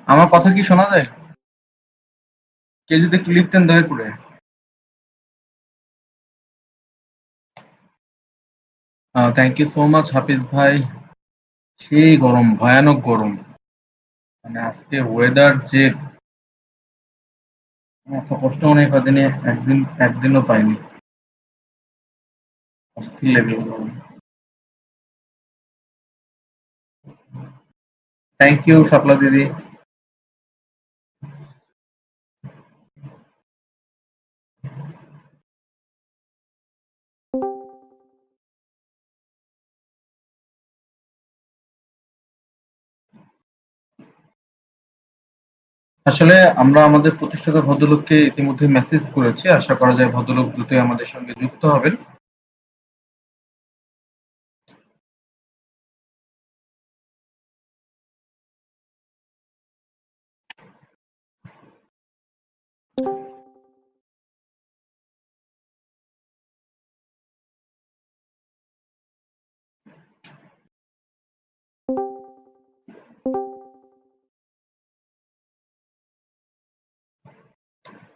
আমার কথা কি শোনা যায়? কেউ যদি একটু লিখতেন দয়া করে। Thank you so much Hafiz ভাই। সেই গরম, ভয়ানক গরম। মানে আজকে ওয়েদার যে এত কষ্ট মনে হয় কদিনে একদিনও পাইনি। অস্থির লেভেল গরম। থ্যাংক ইউ শাপলা দিদি। আসলে আমরা আমাদের প্রতিষ্ঠাতা ভদ্রলোককে ইতিমধ্যে মেসেজ করেছি। আশা করা যায় ভদ্রলোক দ্রুতই আমাদের সঙ্গে যুক্ত হবেন।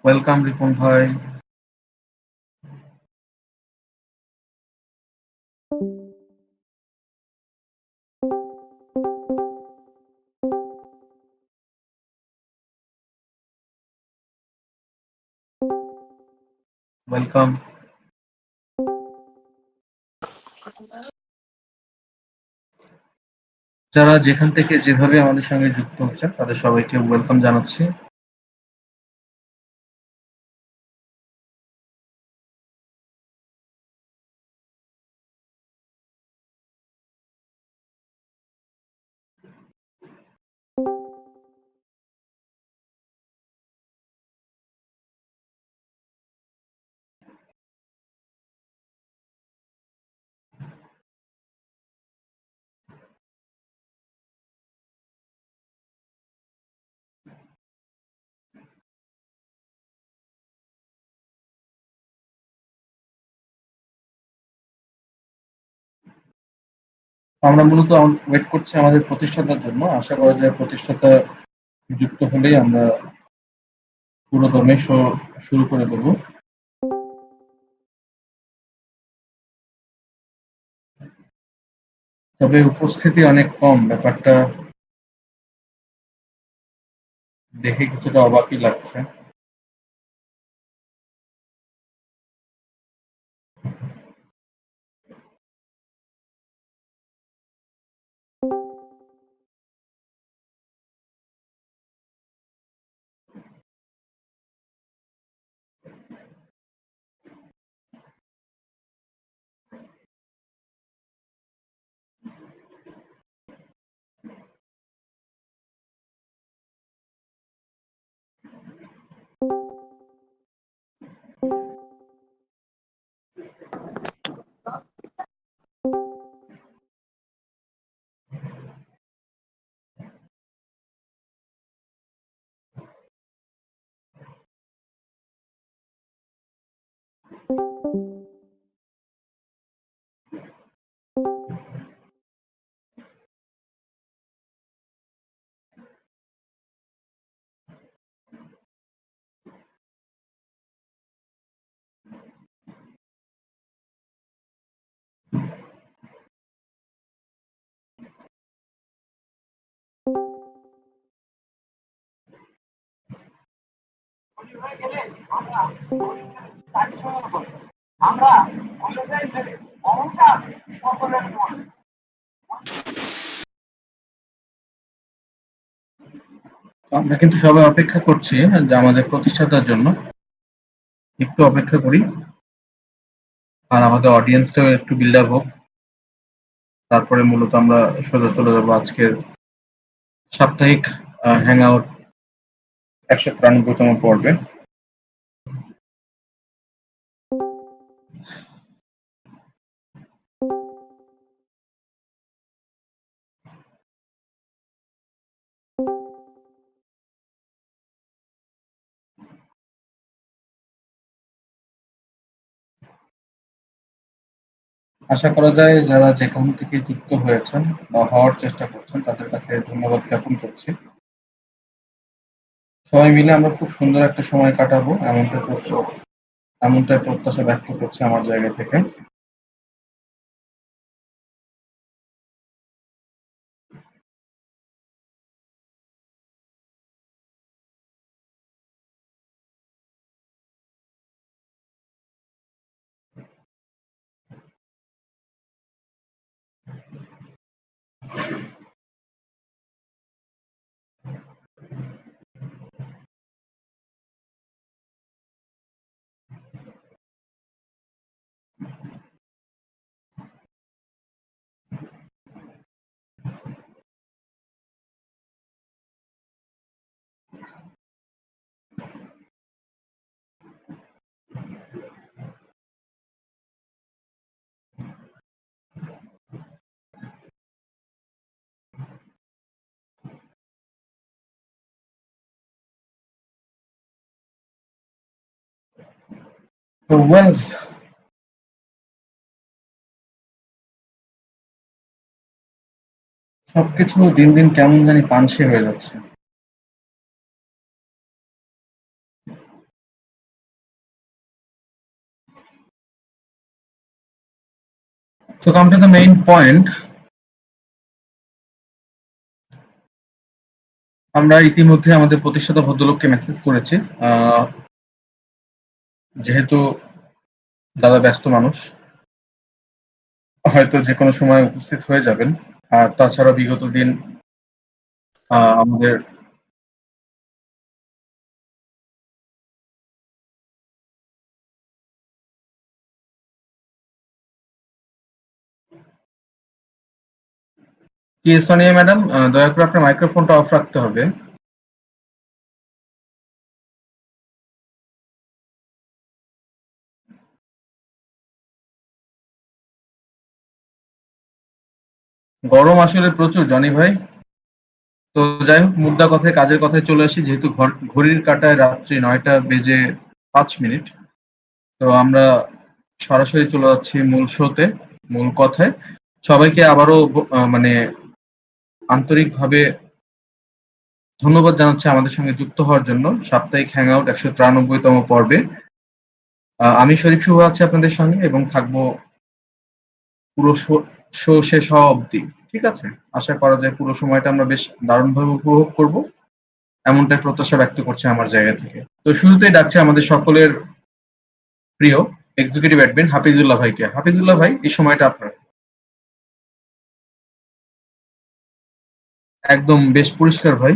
ওয়েলকাম রিপন ভাই। ওয়েলকাম। যারা যেখান থেকে যেভাবে আমাদের সঙ্গে যুক্ত হচ্ছেন তাদের সবাইকে ওয়েলকাম জানাচ্ছি। আমরা মূলত ওয়েট করছি আমাদের প্রতিষ্ঠাতার জন্য। আশা করা যায় প্রতিষ্ঠাতা যুক্ত হলেই আমরা পুরো দমে শো শুরু করে দেব। তবে উপস্থিতি অনেক কম, ব্যাপারটা দেখে কিছুটা অবাকই লাগছে। আমরা কিন্তু সবাই অপেক্ষা করছি যে আমাদের প্রতিষ্ঠাতার জন্য। একটু অপেক্ষা করি। আর আমাদের অডিয়েন্সটাও একটু বিল্ড আপ হোক। তারপরে মূলত আমরা সোজা চলে যাবো আজকের সাপ্তাহিক হ্যাং আউট ১৯৩তম পর্বে। আশা করা যায় যারা যেখান থেকে যুক্ত হয়েছেন বা হওয়ার চেষ্টা করছেন তাদের কাছে ধন্যবাদ জ্ঞাপন করছি। সবাই মিলে আমরা খুব সুন্দর একটা সময় কাটাবো এমনটাই প্রত্যাশা ব্যক্ত করছি আমার জায়গা থেকে। তো ওয়েল, সবকিছু দিন দিন কেমন জানি পানসে হয়ে যাচ্ছে। So come to the main point. আমরা ইতিমধ্যে আমাদের প্রতিষ্ঠাতা ভদ্রলোককে মেসেজ করেছি। আহ, যেহেতু দাদা ব্যস্ত মানুষ, হয়তো যে কোনো সময় উপস্থিত হয়ে যাবেন। আর তাছাড়া বিগত দিন আমাদের কি, সোনিয়া ম্যাডাম, দয়া করে আপনার মাইক্রোফোনটা অফ রাখতে হবে। গরম আসলে প্রচুর, জনি ভাই। তো যাই হোক, মুদ্রা কথায় কাজের কথায় চলে আসি। যেহেতু ঘড়ির কাঁটায় রাত্রি 9টা বেজে 5 মিনিট, তো আমরা সরাসরি চলে যাচ্ছি মূল শোতে, মূল কথায়। সবাইকে আবারও মানে আন্তরিকভাবে ধন্যবাদ জানাচ্ছি আমাদের সঙ্গে যুক্ত হওয়ার জন্য সাপ্তাহিক হ্যাংআউট 193তম পর্বে। আমি শরীফ শুভ আছি আপনাদের সঙ্গে এবং থাকবো পুরো শো শেষ হওয়া অবধি। ঠিক আছে? আশা করা যায় পুরো সময়টা আমরা বেশ দারুণভাবে উপভোগ করব। এমনটাই প্রত্যাশা ব্যক্ত করছি আমার জায়গা থেকে। তো শুরুতেই ডাকছি আমাদের সকলের প্রিয় এক্সিকিউটিভ অ্যাডমিন হাফিজুল্লাহ ভাইকে। হাফিজুল্লাহ ভাই, এই সময়টা আপনার। একদম বেশ পরিষ্কার ভাই।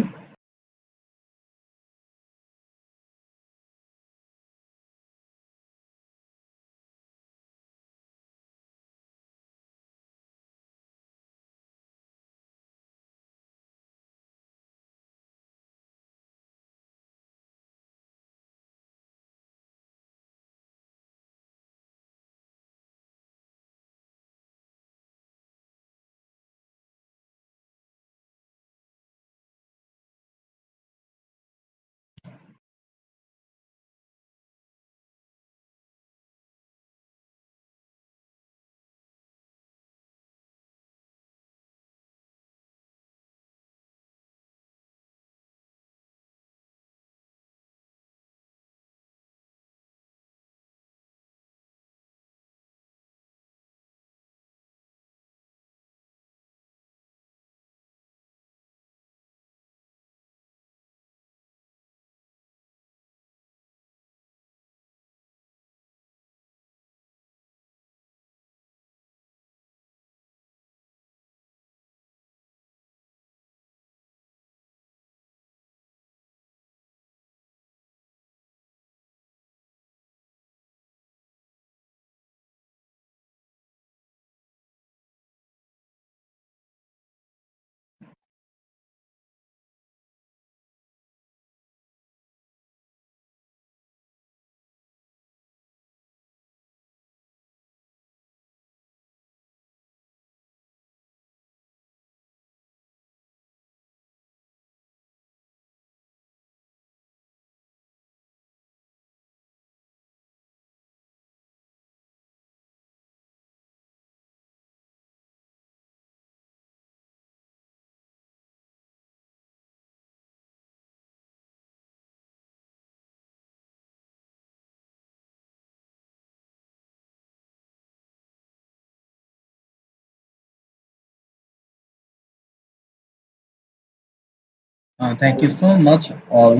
Thank you so much all,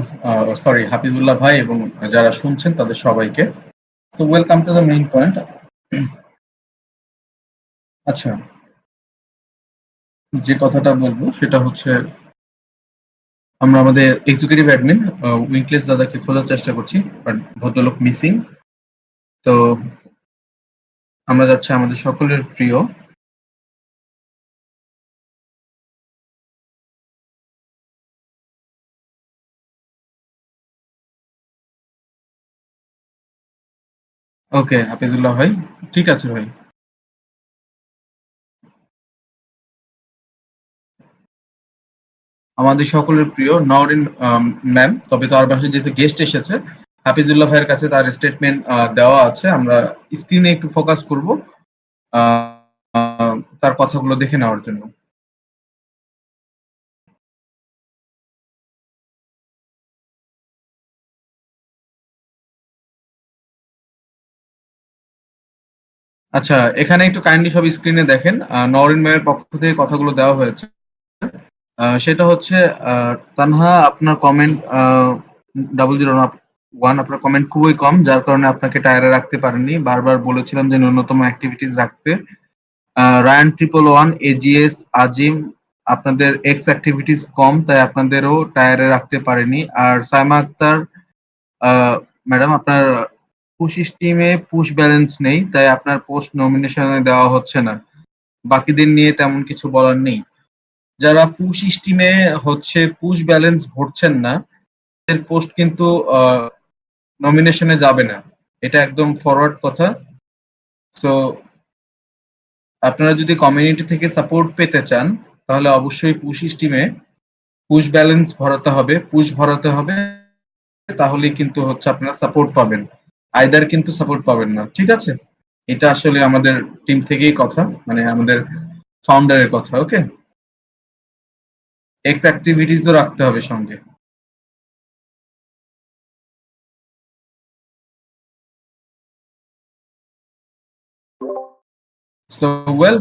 sorry Hafizullah ভাই এবং যারা শুনছেন তাদের সবাইকে। So welcome to the main point. আচ্ছা, যে কথাটা বলবো সেটা হচ্ছে আমরা আমাদের এক্সিকিউটিভ অ্যাডমিন উইংক্লেস দাদাকে খোঁজার চেষ্টা করছি, বাট ভদ্রলোক মিসিং। তো আমরা যাচ্ছি আমাদের সকলের প্রিয় ওকে হাফিজুল্লাহ ভাই। ঠিক আছে ভাই। আমাদের সকলের প্রিয় নওরিন ম্যাম, তবে তার বাসায় যেহেতু গেস্ট এসেছে, হাফিজুল্লাহ ভাইয়ের কাছে তার স্টেটমেন্ট দেওয়া আছে। আমরা স্ক্রিনে একটু ফোকাস করব তার কথাগুলো দেখে নেওয়ার জন্য। আচ্ছা, এখানে একটু কাইন্ডলি সব স্ক্রিনে দেখেন। নওরিন ম্যামের পক্ষ থেকে কথাগুলো দেওয়া হয়েছে। সেটা হচ্ছে তানহা, আপনার কমেন্ট 001, আপনার কমেন্ট খুবই কম, যার কারণে আপনাকে টায়ারে রাখতে পারেননি। বারবার বলেছিলাম যে ন্যূনতম অ্যাক্টিভিটিস রাখতে। রায়ান 111, এজিএস, আজিম, আপনাদের এক্স অ্যাক্টিভিটিস কম, তাই আপনাদেরও টায়ারে রাখতে পারেনি। আর সাইমা আক্তার ম্যাডাম, আপনার পুশ স্টিমে পুশ ব্যালেন্স নেই, তাই আপনার পোস্ট নমিনেশনে দেওয়া হচ্ছে না। বাকিদের নিয়ে তেমন কিছু বলার নেই। যারা পুশ স্টিমে হচ্ছে পুশ ব্যালেন্স ভরছেন না, এর পোস্ট কিন্তু নমিনেশনে যাবে না। এটা একদম ফরওয়ার্ড কথা। সো আপনারা যদি কমিউনিটি থেকে সাপোর্ট পেতে চান, তাহলে অবশ্যই পুশ স্টিমে পুশ ব্যালেন্স ভরাতে হবে, পুশ ভরাতে হবে, তাহলেই কিন্তু হচ্ছে আপনারা সাপোর্ট পাবেন। আইদার কিন্তু সাপোর্ট পাবেন না, ঠিক আছে? এটা আসলে আমাদের টিম থেকেই কথা, মানে আমাদের ফাউন্ডারের কথা। ওকে, এক্স অ্যাক্টিভিটিসও রাখতে হবে সঙ্গে। So well,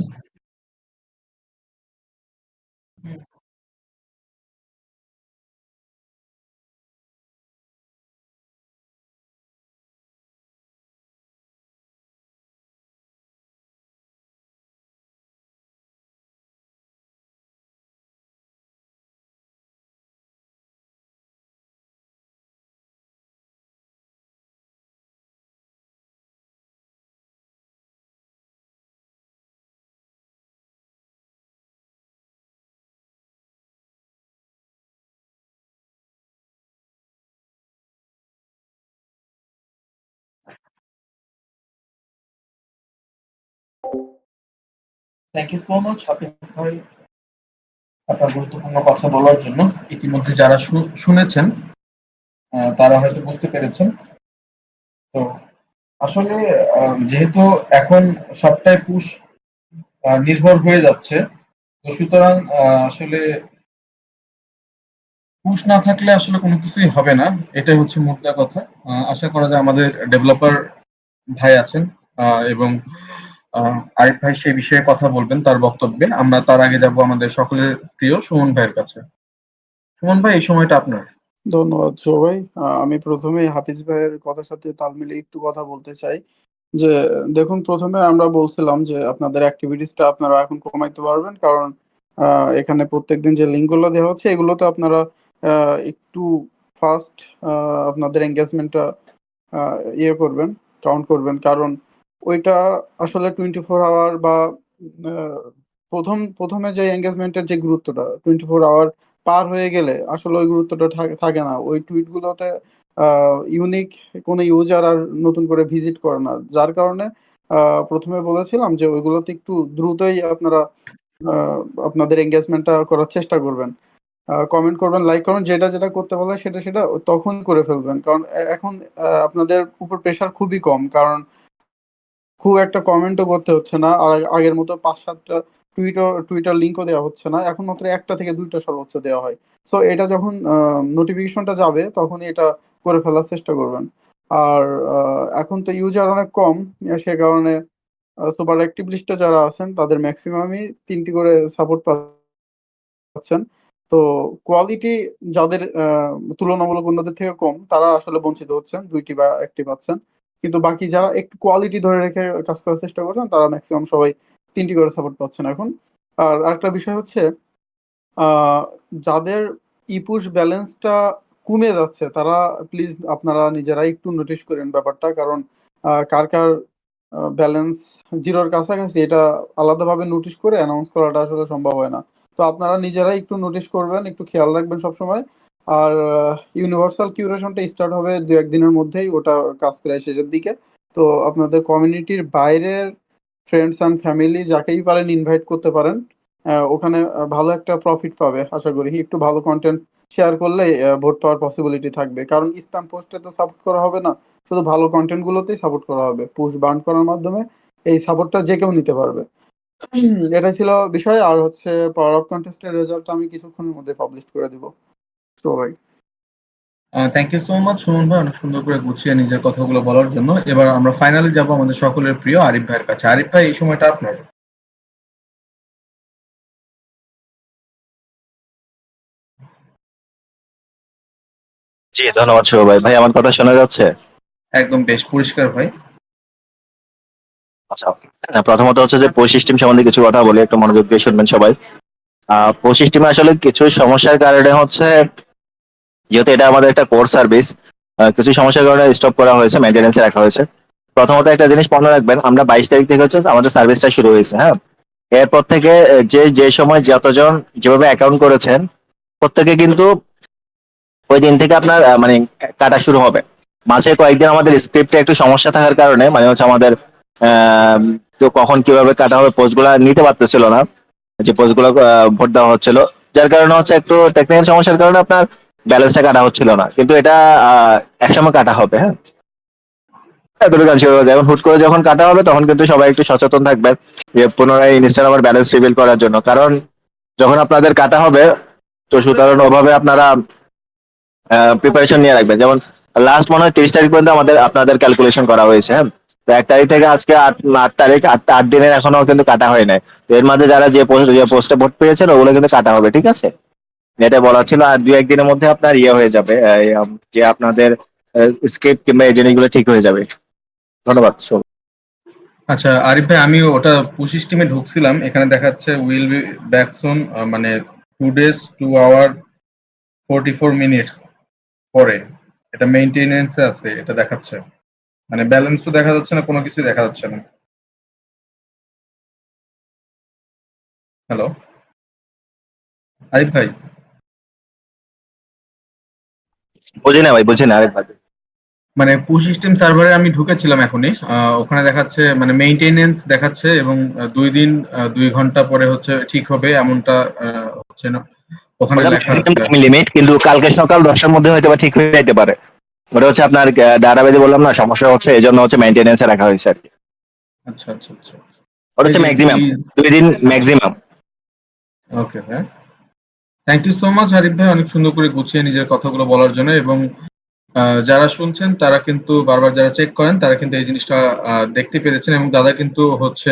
thank you so much Hafiz ভাই আপনার গুরুত্বপূর্ণ কথা বলার জন্য। ইতিমধ্যে যারা শুনেছেন তারা হয়তো বুঝতে পেরেছেন। তো আসলে যেহেতু এখন সবটাই পুশ নির্ভর হয়ে যাচ্ছে, তো সুতরাং আসলে পুশ না থাকলে আসলে কোনো কিছুই হবে না। এটাই হচ্ছে মোদ্দা কথা। আশা করা যায় আমাদের ডেভেলপার ভাই আছেন এবং আরিফ ভাই সেই বিষয়ে কথা বলবেন তার বক্তব্যে। আমরা তার আগে যাব আমাদের সকলের প্রিয় সুমন ভাইয়ের কাছে। সুমন ভাই, এই সময়টা আপনার। ধন্যবাদ সবাই। আমি প্রথমেই হাফিজ ভাইয়ের কথার সাথে তাল মিলিয়ে একটু কথা বলতে চাই যে, দেখুন, প্রথমে আমরা বলছিলাম যে আপনাদের অ্যাক্টিভিটিসটা আপনারা এখন কমাইতে পারবেন, কারণ এখানে প্রত্যেকদিন যে লিঙ্কগুলো দেওয়া হচ্ছে এগুলোতে আপনারা একটু ফাস্ট আপনাদের এঙ্গেজমেন্টটা ইয়ে করবেন, কাউন্ট করবেন, কারণ ওইটা আসলে 24 আওয়ার বা আহ, প্রথমে যে এঙ্গেজমেন্টের যে গুরুত্বটা 24 আওয়ার পার হয়ে গেলে আসলে ওই গুরুত্বটা থাকে না। ওই টুইটগুলোতে ইউনিক কোনো ইউজার আর নতুন করে ভিজিট করে না, যার কারণে প্রথমে বলেছিলাম যে ওইগুলোতে একটু দ্রুতই আপনারা আহ, আপনাদের এঙ্গেজমেন্টটা করার চেষ্টা করবেন, কমেন্ট করবেন, লাইক করবেন, যেটা যেটা করতে বলে সেটা সেটা তখন করে ফেলবেন, কারণ এখন আপনাদের উপর প্রেশার খুবই কম, কারণ খুব একটা কমেন্টও করতে হচ্ছে না, আর আগের মতো 5-7টা টুইটার লিঙ্কও দেওয়া হচ্ছে না, এখন মাত্র 1 থেকে 2টা সর্বোচ্চ দেওয়া হয়। সো এটা যখন নোটিফিকেশনটা যাবে তখনই এটা করে ফেলার চেষ্টা করবেন। আর এখন তো ইউজার অনেক কম, সে কারণে সুপার অ্যাক্টিভ লিস্টে যারা আছেন তাদের ম্যাক্সিমামই 3টি করে সাপোর্ট পাচ্ছেন। তো কোয়ালিটি যাদের তুলনামূলক অন্যদের থেকে কম তারা আসলে বঞ্চিত হচ্ছেন, ২টি বা ১টি পাচ্ছেন। কিন্তু বাকি যারা একটু কোয়ালিটি ধরে রেখে কাজ করার চেষ্টা করছেন তারা ম্যাক্সিমাম সবাই ৩টি করে সাপোর্ট পাচ্ছেন এখন। আর আরেকটা বিষয় হচ্ছে আ যাদের ই-পুশ ব্যালেন্সটা কমে যাচ্ছে তারা প্লিজ আপনারা নিজেরাই একটু নোটিস করেন ব্যাপারটা। কারণ কার ব্যালেন্স 0 র কাছাকাছি এটা আলাদাভাবে নোটিস করে অ্যানাউন্স করাটা আসলে সম্ভব হয় না। তো আপনারা নিজেরাই একটু নোটিস করবেন, একটু খেয়াল রাখবেন সবসময়। আর ইউনিভার্সাল কিউরেশনটা স্টার্ট হবে ২-১ দিনের মধ্যেই। ওটা কাজ প্রায় শেষের দিকে। তো আপনাদের কমিউনিটির বাইরের ফ্রেন্ডস অ্যান্ড ফ্যামিলি যাকেই পারেন ইনভাইট করতে পারেন। ওখানে ভালো একটা প্রফিট পাবে আশা করি। একটু ভালো কনটেন্ট শেয়ার করলেই ভোট পাওয়ার পসিবিলিটি থাকবে। কারণ স্প্যাম পোস্টে তো সাপোর্ট করা হবে না। শুধু ভালো কনটেন্ট গুলোতেই সাপোর্ট করা হবে। পুশ বার্ন করার মাধ্যমে এই সাপোর্টটা যে কেউ নিতে পারবে। এটাই ছিল বিষয়। আর হচ্ছে পাওয়ার অফ কন্টেস্টের রেজাল্ট আমি কিছুক্ষণের মধ্যে পাবলিশ করে দিব। তো ভাই thank you so much Suman ভাই, অনেক সুন্দর করে গুছিয়ে নিজের কথাগুলো বলার জন্য। এবার আমরা ফাইনালি যাব আমাদের সকলের প্রিয় আরিফ ভাইয়ের কাছে। আরিফ ভাই, এই সময়টা আপনার। জি, ধন্যবাদ শুভ ভাই। ভাই আমার কথা শোনা যাচ্ছে? একদম বেশ পরিষ্কার ভাই। আচ্ছা। প্রথমত হচ্ছে যে পো সিস্টেম সম্বন্ধে কিছু কথা বলি, একটু মনোযোগ দিয়ে শুনবেন সবাই। পো সিস্টেমে আসলে কিছু সমস্যার কারণে হচ্ছে, যেহেতু এটা আমাদের একটা কোর সার্ভিস, কিছু সমস্যার কারণে স্টপ করা হয়েছে, মেইনটেনেন্সে রাখা হয়েছে। প্রথমত একটা জিনিস মনে রাখবেন, আমরা 22 তারিখ থেকে হচ্ছে আমাদের সার্ভিসটা শুরু হয়েছে, হ্যাঁ। এরপর থেকে যে সময় যতজন যেভাবে অ্যাকাউন্ট করেছেন, প্রত্যেকে কিন্তু ওই দিন থেকে আপনার মানে কাটা শুরু হবে। মাঝে কয়েকদিন আমাদের স্ক্রিপ্টে একটু সমস্যা থাকার কারণে মানে হচ্ছে আমাদের আহ, তো কখন কিভাবে কাটা হবে পোস্টগুলো নিতে পারতেছিল না, যে পোস্টগুলো ভোট দেওয়া হচ্ছিল, যার কারণে হচ্ছে একটু টেকনিক্যাল সমস্যার কারণে আপনার ব্যালেন্সটা কাটা হচ্ছিল না, কিন্তু এটা একসময় কাটা হবে, হ্যাঁ। এতটুকু আমি sure। এখন হুট করে যখন কাটা হবে তখন কিন্তু সবাই একটু সচেতন থাকবে যে পুনরায় ইনস্ট্যান্ট আবার ব্যালেন্স রিভিল করার জন্য, কারণ যখন আপনাদের কাটা হবে তো সুতরাং ওভাবে আপনারা প্রিপারেশন নিয়ে রাখবেন। যেমন লাস্ট মনে হয় 30 তারিখ পর্যন্ত আমাদের আপনাদের ক্যালকুলেশন করা হয়েছে, হ্যাঁ। তো 1 তারিখ থেকে আজকে 8 তারিখ, 8 দিনের এখনো কিন্তু কাটা হয় নাই। তো এর মাঝে যারা যে পোস্টে ভোট পেয়েছেন ওগুলো কিন্তু কাটা হবে, ঠিক আছে। এটা বলা ছিল। আর 2-1 দিনের মধ্যে আপনার ইয়ে হয়ে যাবে, যে আপনাদের স্ক্রিপ্ট কিংবা এই জিনিসগুলো ঠিক হয়ে যাবে। ধন্যবাদ। আচ্ছা আরিফ ভাই, আমি ওটা পুশ সিস্টেমে ঢুকছিলাম, এখানে দেখাচ্ছে উইল বি ব্যাক সুন, মানে 2 days 2 hour 44 minutes পরে। এটা মেইনটেনেন্সে আছে, এটা দেখাচ্ছে। মানে ব্যালেন্সও দেখা যাচ্ছে না, কোনো কিছু দেখা যাচ্ছে না। হ্যালো আরিফ ভাই। বুঝি না ভাই, বুঝি না আরেকবার। মানে পুশ সিস্টেম সার্ভারে আমি ঢুকেছিলাম এখনই, ওখানে দেখাচ্ছে মানে মেইনটেনেন্স দেখাচ্ছে, এবং 2 দিন 2 ঘন্টা পরে হচ্ছে ঠিক হবে এমনটা হচ্ছে না, ওখানে ওটা লেখা ম্যাক্সিমাম আছে। টাইম লিমিট, কিন্তু কালকে সকাল 10টার মধ্যে হয়তো বা ঠিক হয়ে যেতে পারে। ওটা হচ্ছে আপনার ডাটাবেজে বললাম না সমস্যা হচ্ছে, এই জন্য হচ্ছে মেইনটেনেন্সে রাখা হয়েছে আর কি। আচ্ছা আচ্ছা আচ্ছা। ওটা এই হচ্ছে যে ম্যাক্সিমাম 2 দিন ম্যাক্সিমাম। ওকে ভাই, thank you so much Arif ভাই, অনেক সুন্দর করে গুছিয়ে নিজের কথাগুলো বলার জন্য। এবং যারা শুনছেন তারা কিন্তু বারবার যারা চেক করেন তারা কিন্তু এই জিনিসটা দেখতে পেরেছেন, এবং দাদা কিন্তু হচ্ছে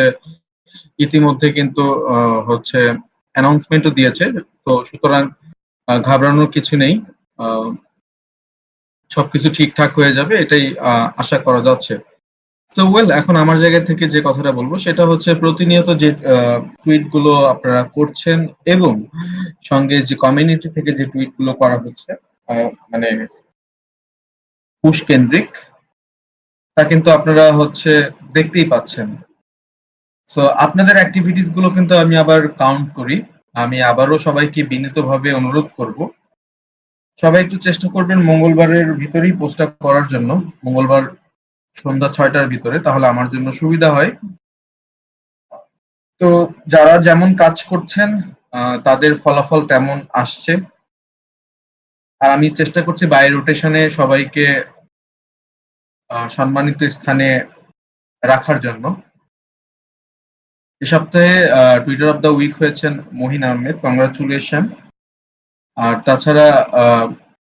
ইতিমধ্যে কিন্তু হচ্ছে অ্যানাউন্সমেন্টও দিয়েছে। তো সুতরাং ঘাবড়ানোর কিছু নেই। আহ, সবকিছু ঠিকঠাক হয়ে যাবে, এটাই আশা করা যাচ্ছে। সো ওয়েল, এখন আমার জায়গা থেকে যে কথাটা বলবো সেটা হচ্ছে প্রতিনিয়ত যে টুইট গুলো আপনারা করছেন, এবং সঙ্গে যে কমিউনিটি থেকে যে টুইট গুলো করা হচ্ছে, মানে পুশ কেন্দ্রিক, তা কিন্তু আপনারা হচ্ছে দেখতেই পাচ্ছেন। সো আপনাদের অ্যাক্টিভিটিস গুলো কিন্তু আমি আবার কাউন্ট করি। আমি আবারও সবাইকে বিনীতভাবে অনুরোধ করব, সবাই একটু চেষ্টা করবেন মঙ্গলবারের ভিতরেই পোস্টটা করার জন্য। মঙ্গলবার সন্ধ্যা 6টার ভিতরে, তাহলে আমার জন্য সুবিধা হয়। তো যারা যেমন কাজ করছেন তাদের ফলাফল তেমন আসছে। আর আমি চেষ্টা করছি বাই রোটেশনে সবাইকে সম্মানিত স্থানে রাখার জন্য। এ সপ্তাহে টুইটার অফ দ্য উইক হয়েছেন মহিন আহমেদ, কংগ্রাচুলেশন। আর তাছাড়া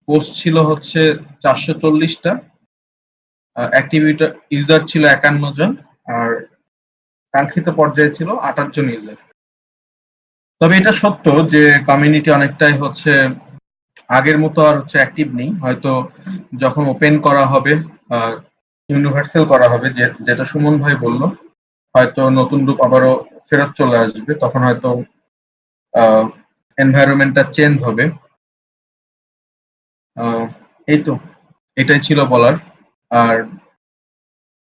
পোস্ট ছিল হচ্ছে 440টা, অ্যাক্টিভিটি ইউজার ছিল 51 জন, আর কাঙ্ক্ষিত পর্যায়ে ছিল 28 জন ইউজার। তবে এটা সত্য যে কমিউনিটি অনেকটাই হচ্ছে আগের মতো আর হচ্ছে অ্যাক্টিভ নেই। হয়তো যখন ওপেন করা হবে, ইউনিভার্সাল করা হবে, যেটা সুমন ভাই বলল, হয়তো নতুন রূপ আবারও ফেরত চলে আসবে, তখন হয়তো এনভায়রনমেন্টটা চেঞ্জ হবে। আহ, এই তো, এটাই ছিল বলার। আর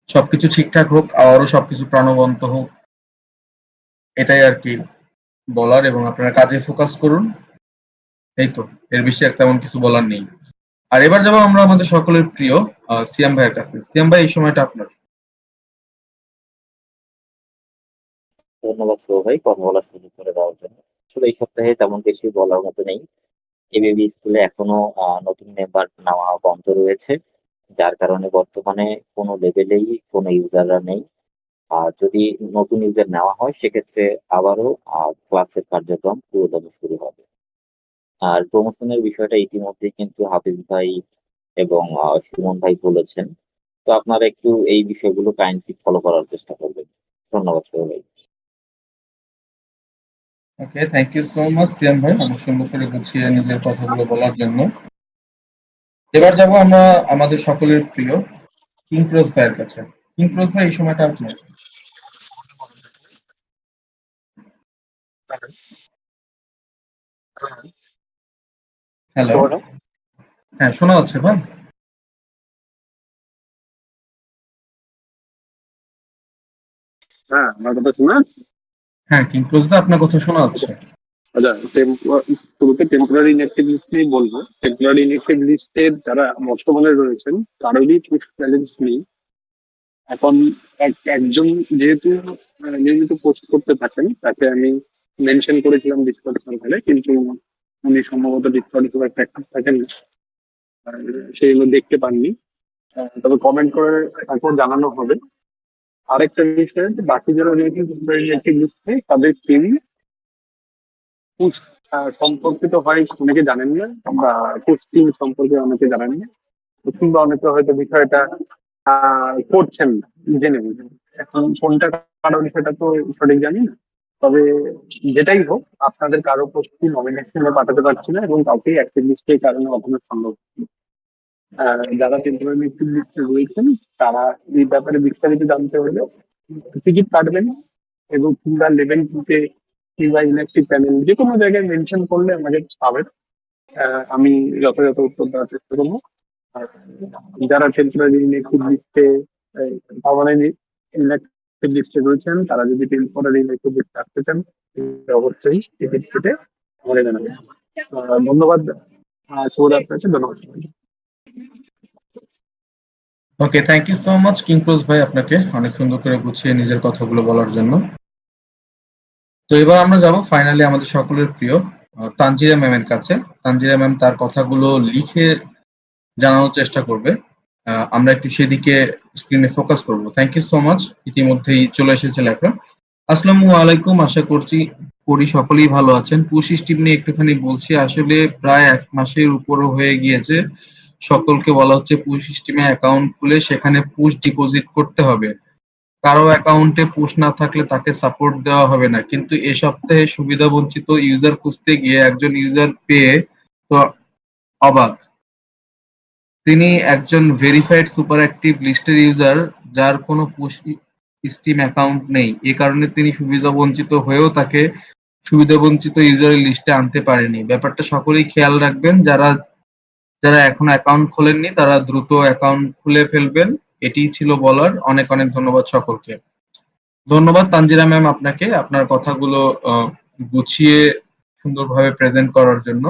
সবকিছু ঠিকঠাক হোক, আবারও সবকিছু প্রাণবন্ত হোক, এটাই আর কি বলার। এবং আপনারা কাজে ফোকাস করুন, এই তো, এর বেশি আর তেমন কিছু বলার নেই। আর এবার যাবো আমরা আমাদের সকলের প্রিয় সিয়াম ভাইয়ের কাছে। সিয়াম ভাই, এই সময়টা আপনার। ধন্যবাদ শুভ ভাই কথা বলার সুযোগ করে দেওয়ার জন্য। আসলে এই সপ্তাহে তেমন কিছু বলার মতো নেই। এবিবি স্কুলে এখনো নতুন মেম্বার নেওয়া বন্ধ রয়েছে, যার কারণে বর্তমানে কোনো লেভেলেই কোনো ইউজাররা নেই। আর যদি নতুন ইউজার নেওয়া হয় সেক্ষেত্রে আবারও ক্লাসের কার্যক্রম পুরোদমে শুরু হবে। আর প্রমোশনের বিষয়টা ইতিমধ্যেই কিন্তু হাফিজ ভাই এবং সুমন ভাই বলেছেন। তো আপনারা একটু এই বিষয়গুলো কাইন্ডলি ফলো করার চেষ্টা করবেন। ধন্যবাদ শুভ ভাই। ওকে, থ্যাংক ইউ সো মাচ সিয়াম ভাই, অনেক সুন্দর করে গুছিয়ে নিজের কথাগুলো বলার জন্য। এবার যাব আমরা আমাদের সকলের প্রিয় কিংক্রোজ ভাইয়ের কাছে। কিংক্রোজ ভাই, এই সময়টা আপনার। হ্যালো। হ্যাঁ, শোনা যাচ্ছে ভাই? হ্যাঁ, আমার কথা শোনা যাচ্ছে? হ্যাঁ, কিংক্রোজ ভাই, আপনার কথা শোনা যাচ্ছে। আচ্ছা, শুরুতে টেম্পোরারি ইনঅ্যাক্টিভ লিস্ট নিয়ে বলবো। টেম্পোরারি ইনঅ্যাক্টিভ লিস্টের যারা বর্তমানে রয়েছেন কারোরই পুশ ব্যালেন্স নেই এখন। একজন যেহেতু নিয়মিত পোস্ট করতে থাকেন, তাকে আমি মেনশন করেছিলাম ডিসকর্ড সার্ভারে, কিন্তু উনি সম্ভবত ডিসকর্ডে খুব একটা অ্যাক্টিভ থাকেন না, আর সেইগুলো দেখতে পাননি। তবে কমেন্ট করে তারপর জানানো হবে। আরেকটা বিষয়, বাকি যারা রয়েছেন টেম্পোরারি ইনঅ্যাক্টিভ লিস্টে তাদের কেউ পুশ সম্পর্কিত হয় অনেকে জানেন না, বা পোস্টিং সম্পর্কে অনেকে জানেন না, কিংবা অনেকে হয়তো বিষয়টা করছেন না জেনে বুঝে। এখন কোনটা কারণ সেটা তো সঠিক জানি না। তবে যেটাই হোক, আপনাদের কারো পোস্টটি নমিনেশনে পাঠাতে পারছি না এবং কাউকেই অ্যাক্টিভ লিস্টে এই কারণে পাঠানো সম্ভব না। যারা টেম্পোরারি অ্যাক্টিভ লিস্টে রয়েছেন তারা এই ব্যাপারে বিস্তারিত জানতে হলে টিকিট কাটবেন, এবং কিংবা লেভেল টুতে কিংবা ইলেকট্রিক প্যানেল যে কোনো জায়গায় মেনশন করলে আমাকে পাবেন। আমি যথাযথ উত্তর দেওয়ার চেষ্টা করবো। আর যারা টেম্পোরারি ইলেকট্রিক লিস্টে পার্মানেন্ট ইলেকট্রিক লিস্টে রয়েছেন, তারা যদি টেম্পোরারি ইলেকট্রিক লিস্টে আসতে চান তাহলে অবশ্যই টিকিট কেটে আমাদের জানাবেন। ধন্যবাদ শুভ আপনাকে, ধন্যবাদ। ওকে, থ্যাংক ইউ সো মাচ কিংক্রোজ ভাই, আপনাকে অনেক সুন্দর করে গুছিয়ে নিজের কথাগুলো বলার জন্য। তো এবার আমরা যাব ফাইনালি আমাদের সকলের প্রিয় তানজিরা ম্যামের কাছে। তানজিরা ম্যাম তার কথাগুলো লিখে জানানোর চেষ্টা করবে। আমরা একটু সেদিকে স্ক্রিনে ফোকাস করব। Thank you so much. ইতিমধ্যেই চলে এসেছে লেখা। আসসালামু আলাইকুম, আশা করি সকলেই ভালো আছেন। পুশ স্টিম নিয়ে একটুখানি বলছি। আসলে প্রায় 1 মাসের উপরও হয়ে গিয়েছে সকলকে বলা হচ্ছে পুশ স্টিমে অ্যাকাউন্ট খুলে সেখানে পুশ ডিপোজিট করতে হবে। কারো অ্যাকাউন্টে পুশ না থাকলে তাকে সাপোর্ট দেওয়া হবে না। কিন্তু এ সপ্তাহে সুবিধা বঞ্চিত ইউজার খুঁজতে গিয়ে একজন ইউজার পেয়ে তো অবাক। তিনি একজন ভেরিফাইড সুপার অ্যাক্টিভ লিস্টের ইউজার, যার কোনো পুশ স্টিম অ্যাকাউন্ট নেই। এ কারণে তিনি সুবিধাবঞ্চিত হয়েও তাকে সুবিধাবঞ্চিত ইউজারের লিস্টে আনতে পারেনি। ব্যাপারটা সকলেই খেয়াল রাখবেন। যারা যারা এখনো অ্যাকাউন্ট খোলেননি তারা দ্রুত অ্যাকাউন্ট খুলে ফেলবেন। এটিই ছিল বলার। অনেক অনেক ধন্যবাদ সকলকে। ধন্যবাদ তানজিরা ম্যাম আপনাকে, আপনার কথাগুলো গুছিয়ে সুন্দরভাবে প্রেজেন্ট করার জন্য।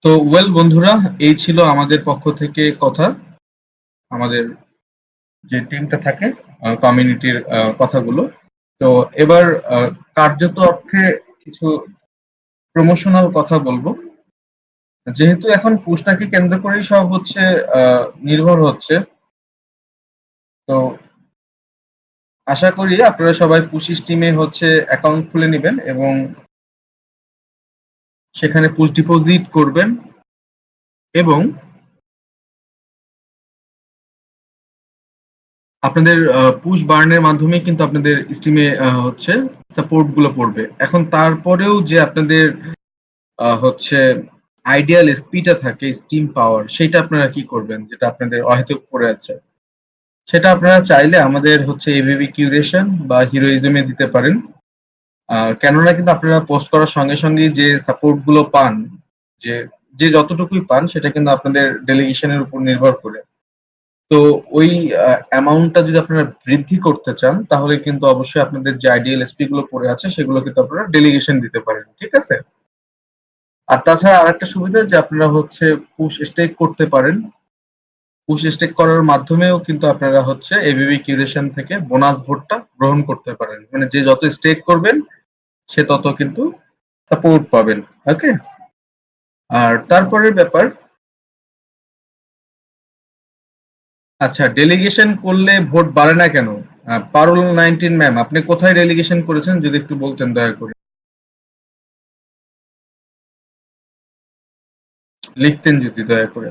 তো ওয়েল বন্ধুরা, এই ছিল আমাদের পক্ষ থেকে কথা, আমাদের যে টিমটা থাকে কমিউনিটির কথাগুলো। তো এবার কার্যত অর্থে কিছু প্রমোশনাল কথা বলবো। যেহেতু এখন পুশটাকে কেন্দ্র করেই সব হচ্ছে নির্ভর হচ্ছে, তো আশা করি আপনারা সবাই পুশ স্টিমে হচ্ছে অ্যাকাউন্ট খুলে নেবেন এবং সেখানে পুশ ডিপোজিট করবেন এবং আপনাদের পুশ বার্নের মাধ্যমে কিন্তু আপনাদের স্টিমে হচ্ছে সাপোর্ট গুলো পড়বে। এখন তারপরেও যে আপনাদের হচ্ছে আইডিয়াল এসপিটা থাকে স্টিম পাওয়ার, সেটা আপনারা কি করবেন যেটা আপনাদের অহেতুক পড়ে আছে? সেটা আপনারা চাইলে আমাদের হচ্ছে এবিবি কিউরেশন বা হিরোইজমে দিতে পারেন। কেননা কিন্তু আপনারা পোস্ট করার সঙ্গে সঙ্গে যে সাপোর্ট গুলো পান, যে যে যতটুকুই পান সেটা কিন্তু আপনাদের ডেলিগেশনের উপর নির্ভর করে। তো ওই অ্যামাউন্টটা যদি আপনারা বৃদ্ধি করতে চান তাহলে কিন্তু অবশ্যই আপনাদের যে আইডিয়াল এসপি গুলো পড়ে আছে সেগুলো কিন্তু আপনারা ডেলিগেশন দিতে পারেন, ঠিক আছে? আর তাছাড়া আরেকটা সুবিধা যে আপনারা হচ্ছে পুশ স্টেক করতে পারেন। পুশ স্টেক করার মাধ্যমেও কিন্তু আপনারা হচ্ছে এবিবি কিউরেশন থেকে বোনাস ভোটটা গ্রহণ করতে পারেন, মানে যে যত স্টেক করবেন সে তত কিন্তু সাপোর্ট পাবেন। ওকে, আর তারপরের ব্যাপার, আচ্ছা ডেলিগেশন করলে ভোট বাড়ে না কেন? পারুল 19 ম্যাম, আপনি কোথায় ডেলিগেশন করেছেন যদি একটু বলতেন দয়া করে, লিখতেন যদি দয়া করে।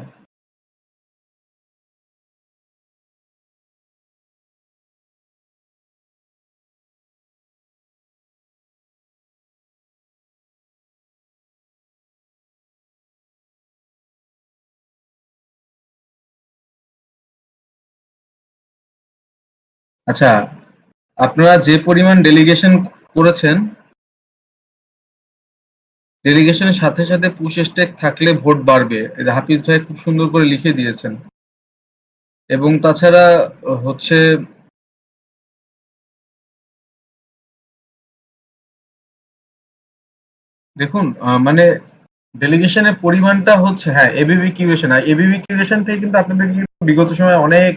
আচ্ছা, আপনারা যে পরিমাণ ডেলিগেশন করেছেন, ডেলিগেশনের সাথে সাথে পুশ স্টেক থাকলে ভোট বাড়বে, এই যে হাফিজ ভাই খুব সুন্দর করে লিখে দিয়েছেন। এবং তাছাড়া হচ্ছে দেখুন, মানে ডেলিগেশনের পরিমাণটা হচ্ছে, হ্যাঁ এবিবি কিউরেশন, আর এবিবি কিউরেশন থেকে কিন্তু আপনাদের কিন্তু বিগত সময়ে অনেক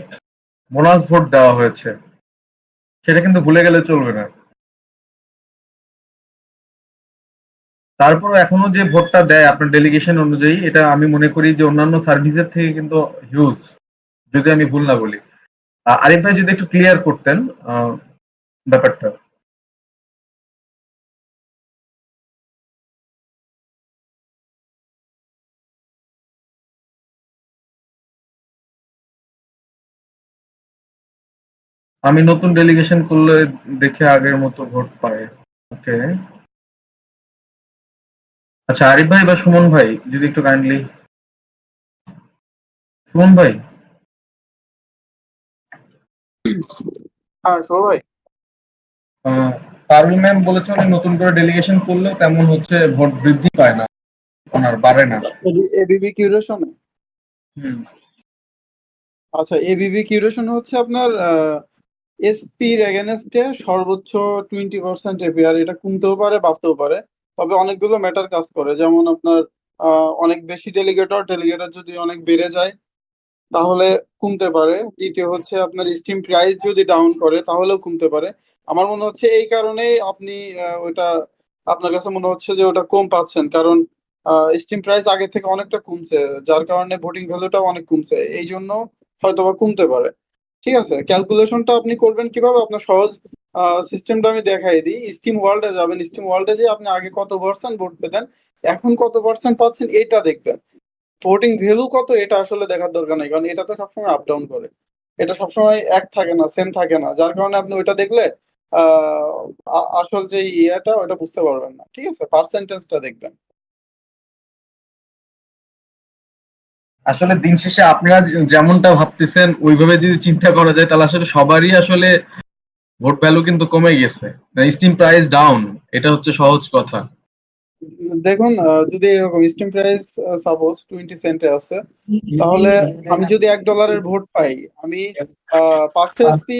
বোনাস ভোট দেওয়া হয়েছে, সেটা কিন্তু ভুলে গেলে চলবে না। তারপর এখনো যে ভোটটা দেয় আপনার ডেলিগেশন অনুযায়ী, এটা আমি মনে করি যে অন্যান্য সার্ভিসের থেকে কিন্তু হিউজ, যদি আমি ভুল না বলি। আরিফ ভাই যদি একটু ক্লিয়ার করতেন ব্যাপারটা। আমি নতুন ডেলিগেশন করলে দেখে আগের মতো ভোট পায়। ওকে, আচ্ছা আরিফ ভাই বা সুমন ভাই যদি একটু কাইন্ডলি, সুমন ভাই। হ্যাঁ শুভ ভাই। পারুল ম্যাম বলেছে উনি নতুন করে ডেলিগেশন করলেও তেমন হচ্ছে ভোট বৃদ্ধি পায় না, ওনার বাড়ে না। এবিবি কিউরেশনে, হুম। আচ্ছা এবিবি কিউরেশন হচ্ছে আপনার এসপির এগেনস্টে সর্বোচ্চ 20% এপিআর, এটা কমতেও পারে বাড়তেও পারে। তবে অনেকগুলো ম্যাটার কাজ করে, যেমন আপনার অনেক বেশি ডেলিগেটর যদি অনেক বেড়ে যায় তাহলে কমতে পারে। দ্বিতীয় হচ্ছে আপনার স্টিম প্রাইস যদি ডাউন করে তাহলেও কমতে পারে। আমার মনে হচ্ছে এই কারণেই আপনি ওটা, আপনার কাছে মনে হচ্ছে যে ওটা কম পাচ্ছেন, কারণ স্টিম প্রাইস আগে থেকে অনেকটা কমছে, যার কারণে ভোটিং ভ্যালুটাও অনেক কমছে, এই জন্য হয়তোবা কমতে পারে। ঠিক আছে, ক্যালকুলেশনটা আপনি করবেন কিভাবে? আপনার সহজ সিস্টেমটা আমি দেখাই দিই। স্টিম ওয়ার্ল্ডে যাবেন, স্টিম ওয়ার্ল্ডে যে আপনি আগে কত পার্সেন্ট ভোট পেতেন, এখন কত পার্সেন্ট পাচ্ছেন এটা দেখবেন। ভোটিং ভ্যালু কত এটা আসলে দেখার দরকার নেই, কারণ এটা তো সবসময় আপ ডাউন করে, এটা সবসময় এক থাকে না, সেম থাকে না, যার কারণে আপনি ওইটা দেখলে আসল যে ইয়েটা ওটা বুঝতে পারবেন না। ঠিক আছে, পার্সেন্টেজটা দেখবেন। আসলে দিন শেষে আপনারা যেমনটা ভাবতেছেন ওইভাবে যদি চিন্তা করা যায় তাহলে আসলে সবারই আসলে ভোট ভ্যালু কিন্তু কমে গেছে, স্টিম প্রাইস ডাউন, এটা হচ্ছে সহজ কথা। দেখুন যদি এরকম স্টিম প্রাইস সাপোজ 20 সেন্টে আছে, তাহলে আমি যদি $1 ভোট পাই, আমি 500 এসপি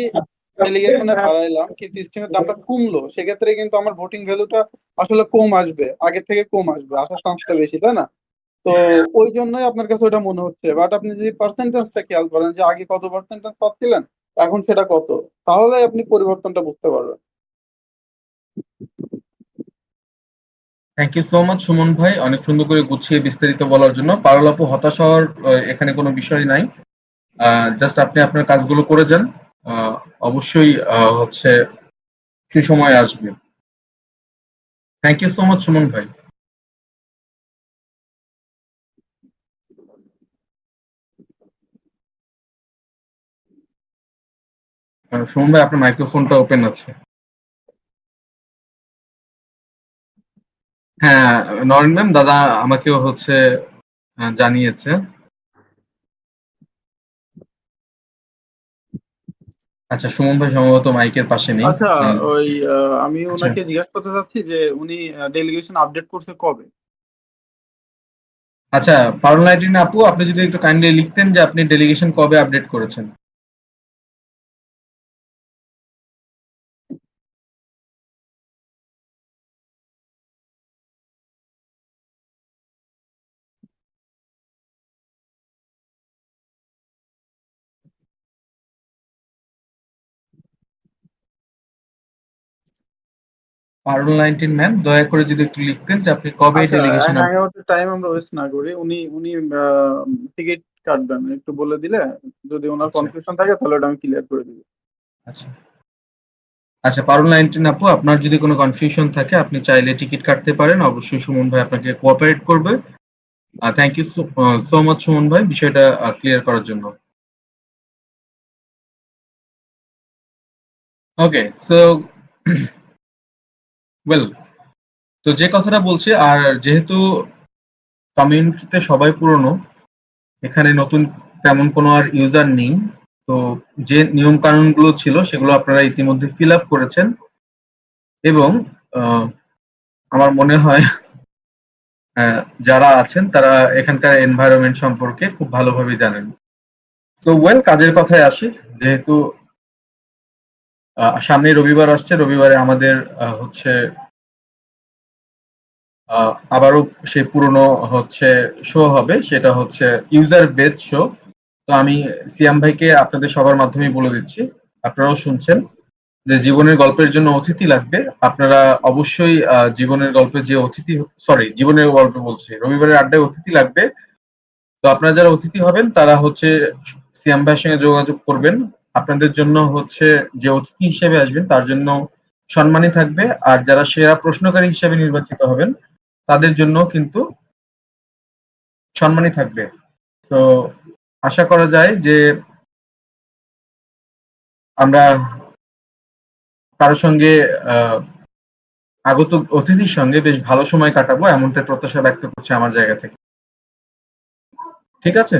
ডেলিগেশনে বাড়াইলাম কিন্তু স্টিমের দামটা কমলো, সেক্ষেত্রে কিন্তু আমার ভোটিং ভ্যালুটা আসলে কম আসবে, আগের থেকে কম আসবে, আসার চান্সটা বেশি, তাই না? তো ওই জন্যই আপনার কাছে ওটা মনে হচ্ছে। বাট আপনি যদি পার্সেন্টেজটা খেয়াল করেন যে আগে কত পার্সেন্টেজ পাচ্ছিলেন, এখন সেটা কত, তাহলে আপনি পরিবর্তনটা বুঝতে পারবেন। Thank you so much Suman ভাই, অনেক সুন্দর করে গুছিয়ে বিস্তারিত বলার জন্য। পারুল আপু, হতাশ হওয়ার এখানে কোনো বিষয় নাই, জাস্ট আপনি আপনার কাজগুলো করে যান। আহ, অবশ্যই হচ্ছে সুসময় আসবে। Thank you so much Suman ভাই। সুমন ভাই আপনার মাইক্রোফোনটা ওপেন আছে। হ্যাঁ, নরেন ম্যাম, দাদা আমাকেও হচ্ছে জানিয়েছে। আচ্ছা, সুমন ভাই সম্ভবত মাইকের পাশে নেই। আচ্ছা, ওই আমি আচ্ছা ওনাকে জিজ্ঞাসা করতে চাচ্ছি যে উনি ডেলিগেশন আপডেট করছে কবে? আচ্ছা, পারুল নাইটিন আপু, আপনি যদি একটু কাইন্ডলি লিখতেন যে আপনি ডেলিগেশন কবে আপডেট করেছেন। পারুল 19 ম্যাম, দয়া করে যদি একটু লিখতেন যে আপনি কবে আচ্ছা, ডেলিগেশন। হ্যাং আউটের টাইম আমরা ওয়েস্ট না করি, উনি উনি টিকিট কাটবেন একটু বলে দিলে, যদি ওনার আচ্ছা কনফিউশন থাকে তাহলে ওটা আমি ক্লিয়ার করে দিব। আচ্ছা আচ্ছা, পারুল 19 আপু, আপনার যদি কোনো কনফিউশন থাকে আপনি চাইলে টিকিট কাটতে পারেন, অবশ্যই সুমন ভাই আপনাকে কোঅপারেট করবে। Thank you so much Suman ভাই, বিষয়টা ক্লিয়ার করার জন্য। ওকে, সো ওয়েল, তো যে কথাটা বলছি, আর যেহেতু কমিউনিটিতে সবাই পুরনো, এখানে নতুন তেমন কোনো আর ইউজার নেই, তো যে নিয়ম কানুন গুলো ছিল সেগুলো আপনারা ইতিমধ্যে ফিল আপ করেছেন এবং আহ, আমার মনে হয় যারা আছেন তারা এখানকার এনভায়রনমেন্ট সম্পর্কে খুব ভালোভাবে জানেন। সো ওয়েল, কাজের কথায় আসি। যেহেতু সামনে রবিবার আসছে, রবিবারে আমাদের হচ্ছে আবারও সেই পুরনো হচ্ছে শো হবে, সেটা হচ্ছে ইউজার বেস শো। তো আমি সিয়াম ভাইকে আপনাদের সবার মাধ্যমেই বলে দিচ্ছি, আপনারাও শুনছেন যে জীবনের গল্পের জন্য অতিথি লাগবে। আপনারা অবশ্যই জীবনের গল্পে যে অতিথি, সরি জীবনের গল্প বলছি, রবিবারের আড্ডায় অতিথি লাগবে। তো আপনারা যারা অতিথি হবেন তারা হচ্ছে সিয়াম ভাইয়ের সঙ্গে যোগাযোগ করবেন। আপনাদের জন্য হচ্ছে যে অতিথি হিসেবে আসবেন তার জন্য সম্মানী থাকবে, আর যারা সেরা প্রশ্নকারী হিসেবে নির্বাচিত হবেন তাদের জন্য কিন্তু সম্মানী থাকবে। তো আশা করা যায় যে আমরা কারোর সঙ্গে আহ আগত অতিথির সঙ্গে বেশ ভালো সময় কাটাবো, এমনটা প্রত্যাশা ব্যক্ত করছি আমার জায়গা থেকে। ঠিক আছে,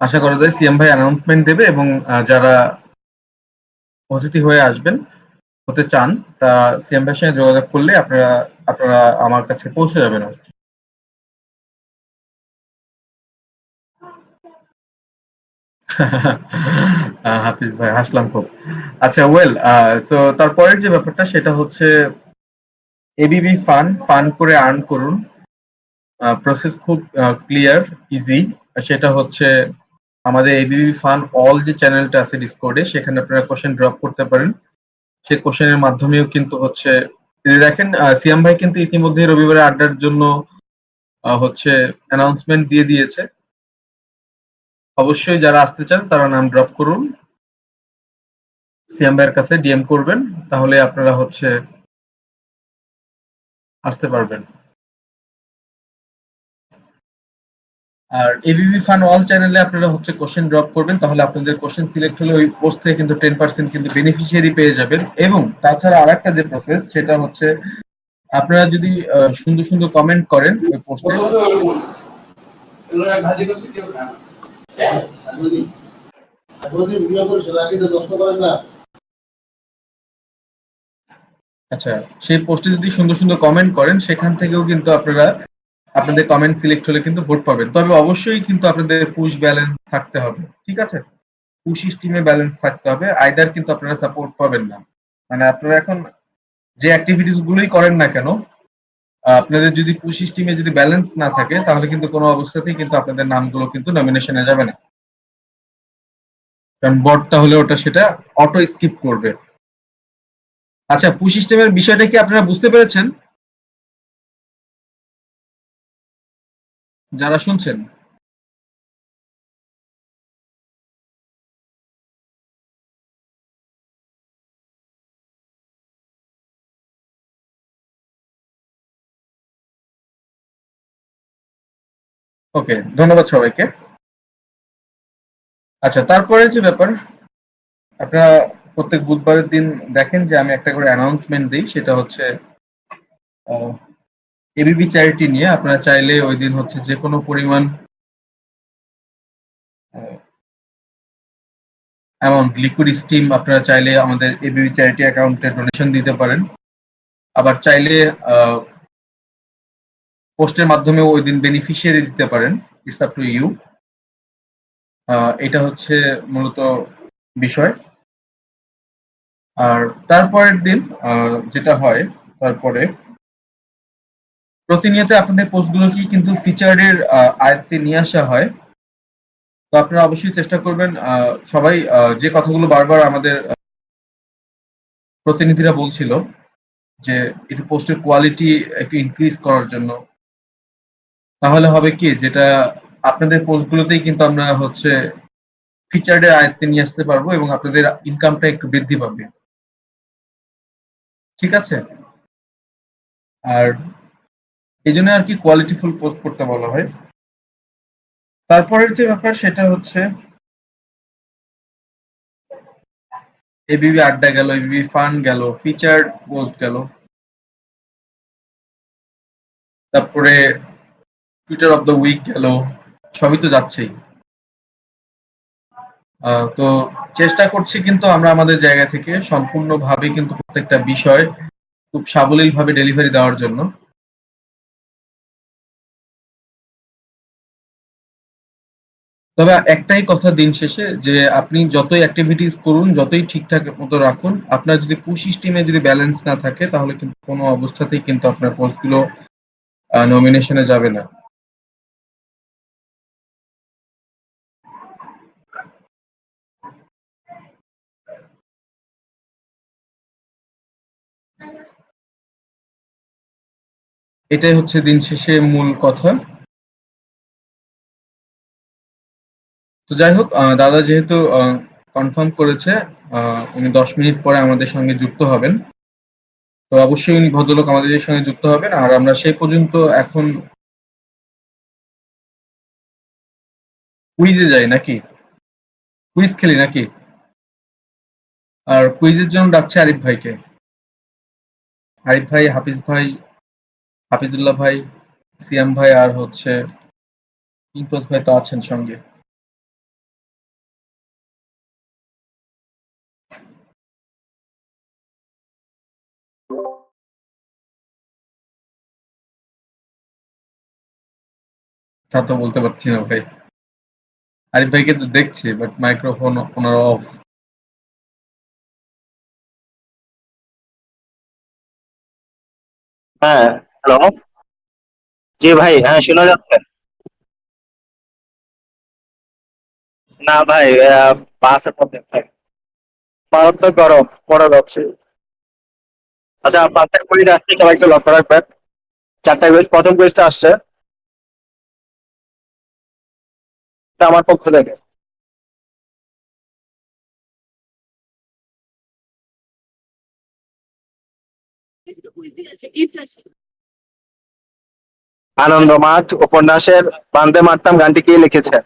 আশা করা যায় সিএম ভাই অ্যানাউন্সমেন্ট দেবে এবং যারা অতিথি হয়ে আসবেন, হতে চান, তা সিএম ভাইয়ের সঙ্গে যোগাযোগ করলে আপনারা আপনারা আমার কাছে পৌঁছে যাবেন আর কি। হাফিজ ভাই, হাসলাম খুব। আচ্ছা ওয়েল, সো তারপরের যে ব্যাপারটা সেটা হচ্ছে এবিবি ফান্ড ফান্ড করে আর্ন করুন। প্রসেস খুব ক্লিয়ার, ইজি। সেটা হচ্ছে আমাদের এবিবি ফান অল যে চ্যানেলটা আছে ডিসকর্ডে, সেখানে আপনারা কোশ্চেন ড্রপ করতে পারেন। সেই কোশ্চেনের মাধ্যমেও কিন্তু হচ্ছে, এই যে দেখেন সিয়াম ভাই কিন্তু ইতিমধ্যে রবিবারে আড্ডার জন্য হচ্ছে অ্যানাউন্সমেন্ট দিয়ে দিয়েছে। অবশ্যই যারা আসতে চান তারা নাম ড্রপ করুন, সিয়াম ভাইয়ের কাছে ডিএম করবেন, তাহলে আপনারা হচ্ছে আসতে পারবেন। আর এবিবি ফান অল চ্যানেলে আপনারা হচ্ছে কোশ্চেন ড্রপ করবেন, তাহলে আপনাদের কোশ্চেন সিলেক্ট হলে ওই পোস্ট থেকে কিন্তু 10% কিন্তু বেনিফিশিয়ারি পেয়ে যাবেন। এবং তাছাড়া আরেকটা যে প্রসেস সেটা হচ্ছে আপনারা যদি সুন্দর সুন্দর কমেন্ট করেন ওই পোস্টে। আচ্ছা, সেই পোস্টে যদি সুন্দর সুন্দর কমেন্ট করেন সেখান থেকেও কিন্তু আপনারা আপনাদের কমেন্ট সিলেক্ট হলে কিন্তু ভোট পাবেন। তবে অবশ্যই কিন্তু আপনাদের পুশ ব্যালেন্স থাকতে হবে, ঠিক আছে? পুশ স্টিমে ব্যালেন্স থাকতে হবে, আইদার কিন্তু আপনারা সাপোর্ট পাবেন না। মানে আপনারা এখন যে অ্যাক্টিভিটিস গুলোই করেন না কেন, আপনাদের যদি পুশ স্টিমে যদি ব্যালেন্স না থাকে তাহলে কিন্তু কোনো অবস্থাতেই কিন্তু আপনাদের নামগুলো কিন্তু নমিনেশনে যাবে না, কারণ বট তাহলে ওটা সেটা অটো স্কিপ করবে। আচ্ছা, পুশ সিস্টেমের বিষয়টা কি আপনারা বুঝতে পেরেছেন যারা শুনছেন? ওকে, ধন্যবাদ সবাইকে। আচ্ছা, তারপরে যে ব্যাপার, আপনারা প্রত্যেক বুধবারের দিন দেখেন যে আমি একটা করে অ্যানাউন্সমেন্ট দিই, সেটা হচ্ছে এবিবি চ্যারিটি নিয়ে। আপনারা চাইলে ওই দিন হচ্ছে যে কোনো পরিমাণ অ্যামাউন্ট লিকুইড স্টিম আপনারা চাইলে আমাদের এবিবি চ্যারিটি অ্যাকাউন্টে ডোনেশন দিতে পারেন। আবার চাইলে পোস্টের মাধ্যমে ওই দিন বেনিফিশিয়ারি দিতে পারেন। It's up to you. এটা হচ্ছে মূলত বিষয়। আর তারপরের দিন যেটা হয়, তারপরে প্রতিনিয়ত আপনাদের পোস্টগুলোকে কিন্তু ফিচারের আয়ত্তে নিয়ে আসা হয়। তো আপনারা অবশ্যই চেষ্টা করবেন, সবাই যে কথাগুলো বারবার আমাদের প্রতিনিধিরা বলছিল যে একটু পোস্টের কোয়ালিটি একটু ইনক্রিজ করার জন্য। তাহলে হবে কি, যেটা আপনাদের পোস্টগুলোতেই কিন্তু আমরা হচ্ছে ফিচারের আয়ত্তে নিয়ে আসতে পারবো এবং আপনাদের ইনকামটা একটু বৃদ্ধি পাবে। ঠিক আছে? আর এই জন্য আর কি কোয়ালিটিফুল পোস্ট করতে বলা হয়। তারপরের যে ব্যাপার সেটা হচ্ছে এবিবি আড্ডা গেল, এবিবি ফান গেল, ফিচার পোস্ট গেল, তারপরে টুইটার অফ দ্য উইক গেল, সবই তো যাচ্ছেই। তো চেষ্টা করছি কিন্তু আমরা আমাদের জায়গা থেকে সম্পূর্ণভাবে কিন্তু প্রত্যেকটা বিষয় খুব সাবলীলভাবে ডেলিভারি দেওয়ার জন্য। তবে একটাই কথা দিন শেষে, যে আপনি যতই অ্যাক্টিভিটিস করুন, যতই ঠিকঠাক মতো রাখুন, আপনার যদি পুশ সিস্টেমে যদি ব্যালেন্স না থাকে তাহলে কিন্তু কোনো অবস্থাতেই কিন্তু আপনার পোস্টগুলো নমিনেশনে যাবে না। এটাই হচ্ছে দিন শেষে মূল কথা। তো যাই হোক, দাদা যেহেতু কনফার্ম করেছে উনি 10 মিনিট পরে আমাদের সঙ্গে যুক্ত হবেন, তো অবশ্যই উনি ভদ্রলোক আমাদের সঙ্গে যুক্ত হবেন। আর আমরা সেই পর্যন্ত এখন কুইজে যাই নাকি, কুইজ খেলি নাকি? আর কুইজের জন্য ডাকছে আরিফ ভাইকে। আরিফ ভাই, হাফিজ ভাই, হাফিজুল্লাহ ভাই, সিয়াম ভাই, আর হচ্ছে ইমতিয়াজ ভাই তো আছেন সঙ্গে। তা তো বলতে পারছি না ভাই। আরিফ ভাইকে তো দেখছি, বাট মাইক্রোফোন ওনার অফ। হ্যাঁ, হ্যালো। জি ভাই, হ্যাঁ শোনা যাচ্ছে। না ভাই, বাসের মধ্যে ভাই, মারাত্মক গরম পড়ে যাচ্ছে। আচ্ছা, বাসের কুইজ আসছে, সবাই একটু লক্ষ্য রাখবেন। 4টা কুইজ, প্রথম কুইজটা আসছে, এটা আমার পক্ষ থেকে। আনন্দ মাঠ উপন্যাসের বান্দে মাতরম গানটি কে লিখেছে?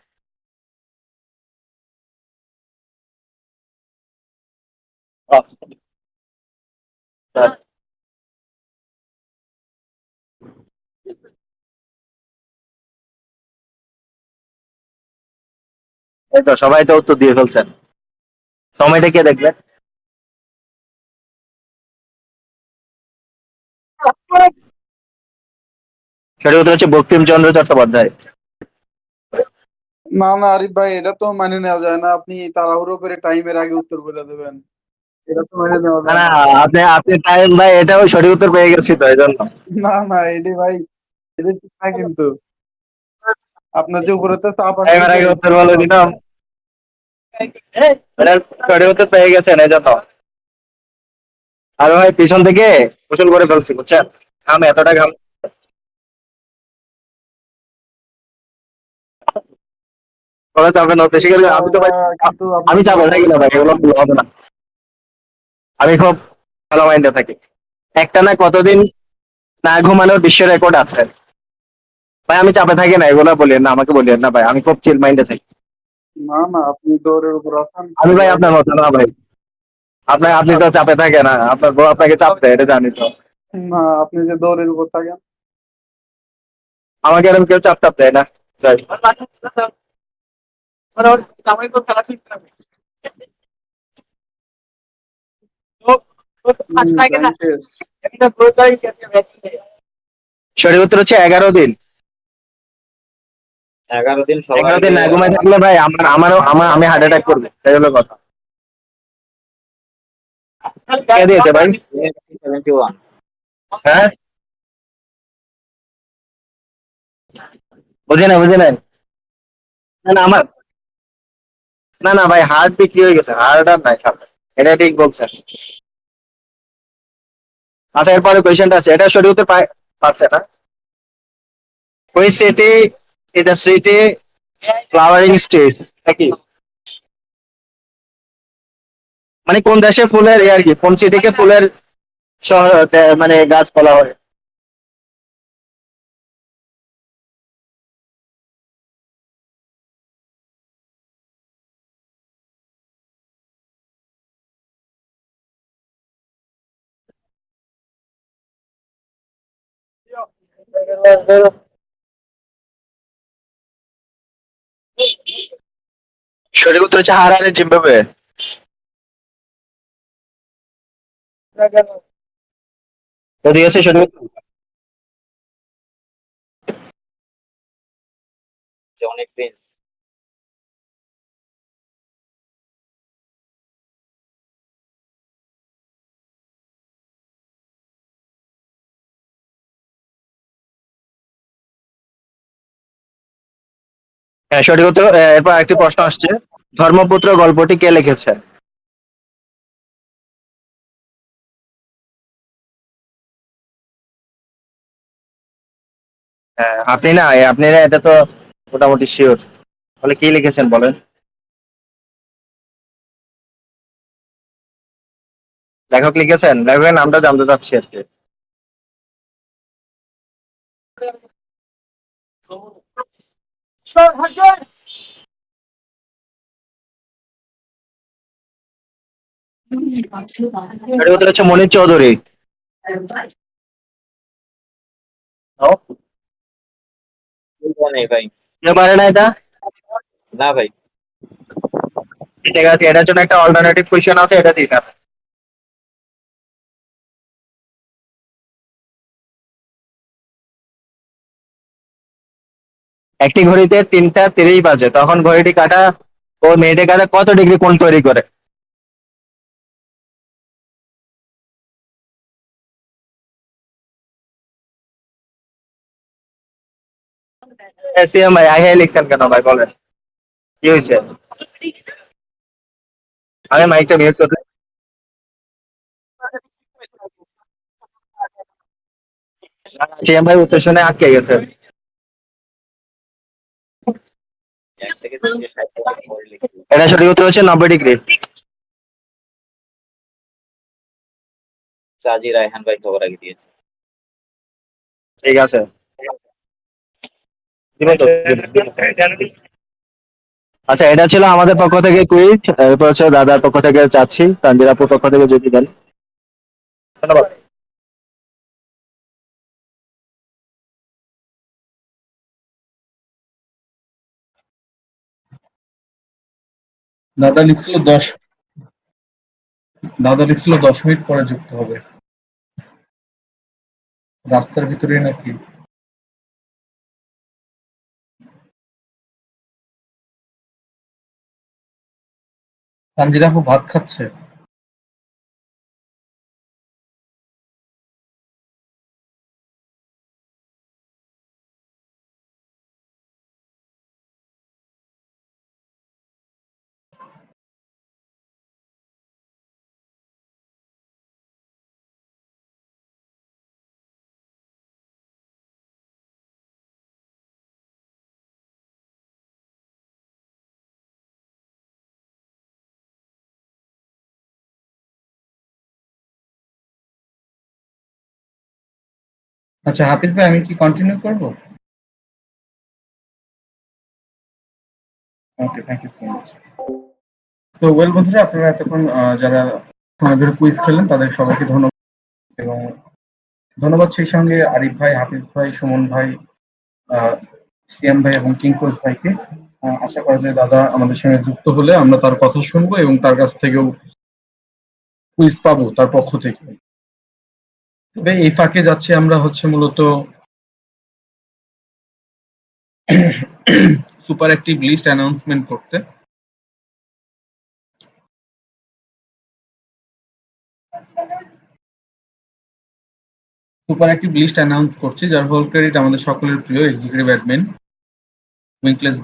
এই তো সবাই তো উত্তর দিয়ে ফেলছেন। সময়টা কে দেখবে? সেটা উত্তর হচ্ছে বঙ্কিমচন্দ্র চট্টোপাধ্যায়। না না আরিফ ভাই, এটা তো মানে নেওয়া যায় না। আপনি তাড়াহুড়ো করে টাইমের আগে উত্তর বলে দেবেন, এটা তো মেনে নেওয়া না যায় না, না। আপনি আপনি টাইম ভাই, এটাও সঠিক উত্তর পেয়ে গেছি তো এই জন্য। না না, এটি ভাই, এটা ঠিক না কিন্তু। আপনার যে উপরে তো চাপ টাইমের আসতেছে, আগে এই উত্তর জন্য বলে চাপ। দিলাম, এটা সঠিক উত্তর পেয়ে গেছেন এই জন্য। আর ভাই পিছন থেকে গোসল করে ফেলছি বুঝছেন, ঘাম এতটা ঘাম। তবে চাপেন না, বেশি করে আমি তো এটা ভাই, কিন্তু আপনার আমি চাপে জন্য থাকি বড় না ভাই, চাপ। এগুলো ভুল হবে না। আমি খুব ভালো মাইন্ডে থাকি। একটা না কতদিন না ঘুমানোর বিশ্ব রেকর্ড আছে ভাই। আমি চাপে থাকি না, এগুলো বলিয়েন না, আমাকে বলিয়েন না ভাই, আমি খুব চিল মাইন্ডে থাকি। না না, আপনি দৌড়ের উপর আছেন। আমি ভাই আপনার মতো না ভাই, আপনি তো চাপে থাকেন না, আপনার বউ আপনাকে চাপ দেয়, এটা জানি তো। না, আপনি যে দৌড়ের উপর থাকেন। আমাকে এরকম কেউ চাপ টাপ দেয় না। যাই। টাইম শেষ। সঠিক উত্তর হচ্ছে 11 দিন। 11 দিন 11 দিন না সবার ঘুমাই থাকলে ভাই আমি হার্ট অ্যাটাক করবো, তাই হলো কথা। কে দিয়েছে ভাই? 71। হ্যাঁ, বুঝে নাই। না না আমার, না না ভাই, হার্ট বিক্রি হয়ে গেছে, হার্ট আর নাই সামনে। এটা ঠিক বলছেন। আচ্ছা, এরপরে কোয়েশ্চেনটা আছে, এটা সঠিক উত্তর পারছে না। ওই সিটি, এটা সিটি ফ্লাওয়ারিং স্টেজ নাকি, মানে কোন দেশে ফুলের আর কি, কোন সিটিকে ফুলের শহর মানে গাছ বলা হয়? সঠিক উত্তর হচ্ছে হারারে, জিম্বাবুয়ে। তো দিয়েছে সঠিক উত্তর। Johnny Prince. হ্যাঁ সঠিক উত্তর। এরপর আরেকটি প্রশ্ন আসছে, ধর্মপুত্র গল্পটি কে লিখেছে? হ্যাঁ, আপনি না এটা তো মোটামুটি শিওর। বলে কি লিখেছেন বলেন, লেখক লিখেছেন, লেখকের নামটা জানতে চাচ্ছি আর কি। সঠিক উত্তর হচ্ছে মনির চৌধুরী। ও, নেই ভাই। কেউ পারে না এটা? না ভাই। ঠিক আছে, এটার জন্য একটা অল্টারনেটিভ কোয়েশ্চেন আছে, এটা দিন আপনি। একটি ঘড়িতে 3টা 30 বাজে, তখন ঘড়িটি কাটা ও মিনিটে কাটা কত ডিগ্রি কোণ তৈরি করে? এসিএম ভাই, আই হাই লিখছেন কেন ভাই বলেন, কি হয়েছে? আমি মাইকটা মিউট করতে। এসিএম ভাই উত্তর শুনে আটকে গেছে। 1 থেকে 360 পরে লিখতে। এটা সঠিক উত্তর হচ্ছে 90 ডিগ্রি। কাজী রায়হান ভাই খবর আগে দিয়েছে। ঠিক আছে, দিবেন তো? আচ্ছা, এটা ছিল আমাদের পক্ষ থেকে কুইজ। এরপর হচ্ছে দাদার পক্ষ থেকে চাচ্ছি, তানজিরাপুর পক্ষ থেকে যদি দেন। ধন্যবাদ। দাদা লিখছিল 10 মিনিট পরে যুক্ত হবে, রাস্তার ভিতরে নাকি? তানজিরা আপু ভাত খাচ্ছে। আচ্ছা হাফিজ ভাই, আমি কি কন্টিনিউ করব? Okay, thank you so much. So well বন্ধুরা, আপনারা এতক্ষণ যারা সময় ধরে কুইজ খেললেন তাদের সবাইকে ধন্যবাদ, এবং ধন্যবাদ সেই সঙ্গে আরিফ ভাই, হাফিজ ভাই, সুমন ভাই, সিয়াম ভাই এবং কিঙ্কোজ ভাইকে। আশা করা যায় দাদা আমাদের সঙ্গে যুক্ত হলে আমরা তার কথা শুনবো এবং তার কাছ থেকেও কুইজ পাবো তার পক্ষ থেকে। তবে এই ফাঁকে যাচ্ছি আমরা হচ্ছে মূলত সুপার অ্যাক্টিভ লিস্ট অ্যানাউন্সমেন্ট করতে। সুপার অ্যাক্টিভ লিস্ট অ্যানাউন্স করছি, যার হোল ক্রেডিট আমাদের সকলের প্রিয় এক্সিকিউটিভ অ্যাডমিন উইঙ্কলেস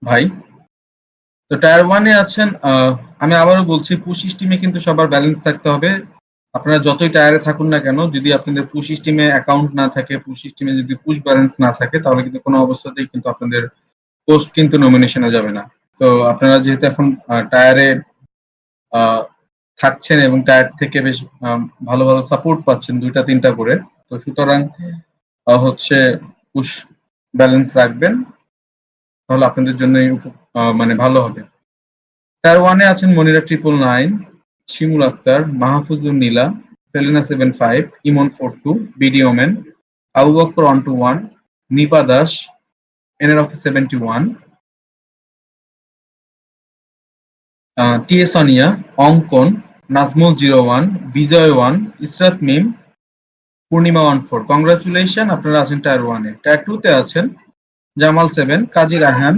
ভাই। তো টায়ার ওয়ানে আছেন, আমি আবারও বলছি, পুশ স্টিমে কিন্তু সবার ব্যালেন্স থাকতে হবে। আপনারা যতই টায়ারে থাকুন না কেন, যদি আপনাদের পুশ স্টিমে অ্যাকাউন্ট না থাকে, পুশ স্টিমে যদি পুশ ব্যালেন্স না থাকে, তাহলে কিন্তু কোনো অবস্থাতেই কিন্তু আপনাদের পোস্ট কিন্তু নমিনেশনে যাবে না। তো আপনারা যেহেতু এখন টায়ারে থাকছেন এবং টায়ার থেকে বেশ ভালো ভালো সাপোর্ট পাচ্ছেন, 2-3টা করে, তো সুতরাং হচ্ছে পুশ ব্যালেন্স রাখবেন, তাহলে আপনাদের জন্য মানে ভালো হবে। টায়ার ওয়ানে আছেন Monira 999, Shimul Akter, Mahfuzur Nila, Selina 75, Emon 42, BD women, Abu Bakar 121, Nipa Das, NR office 71, TA Sonia, Ankan, Nazmul 01, Bijoy 1, Israt Mim, Purnima 14। Congratulation, আপনারা আছেন টায়ার ওয়ানে। টায়ার 2-তে আছেন Jamal 7, Kazi Raihan,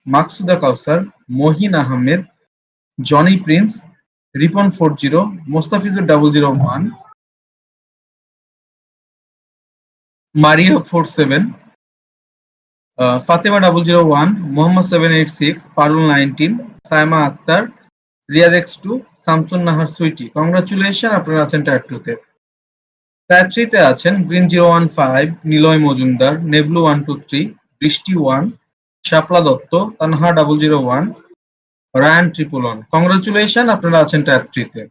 Maksuda Kawsar, Mohin Ahmed, Jony Prince, Ripon 40, Mostafizur 001, Maria 47, Fatema 001, Mohammad 786, Parul 19, Saima Akter, Riyad X2, Shamsun Nahar Sweety. Congratulation, আপনারা আছেন টায়ার 2-তে। টায়ার 3-তে আছেন গ্রিন 015, নিলয় মজুমদার, নেভলু 123, বৃষ্টি 1, শাপলা দত্ত, তানহা 001, রায়ান 111। কংগ্রাচুলেশন, আপনারা আছেন টায়ার 3-তে।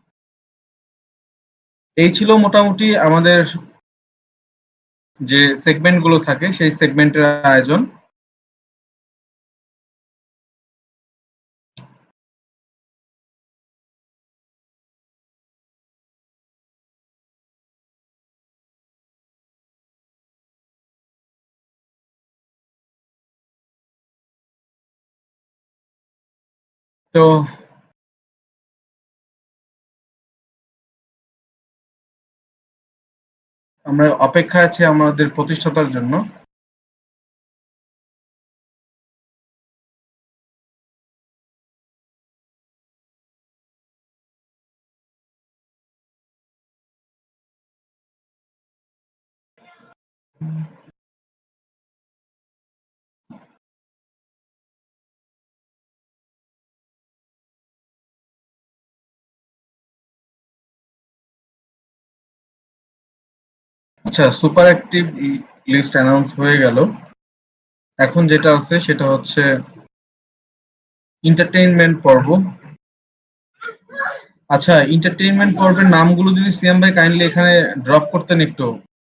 এই ছিল মোটামুটি আমাদের যে সেগমেন্ট গুলো থাকে সেই সেগমেন্টের আয়োজন। তো আমরা অপেক্ষায় আছি আমাদের প্রতিষ্ঠাতার জন্য। আচ্ছা, সুপার অ্যাক্টিভ লিস্ট অ্যানাউন্স হয়ে গেল। এখন যেটা আছে সেটা হচ্ছে এন্টারটেইনমেন্ট পর্ব। আচ্ছা, এন্টারটেইনমেন্ট পর্বের নামগুলো যদি সিএম ভাই কাইন্ডলি এখানে ড্রপ করতেন একটু,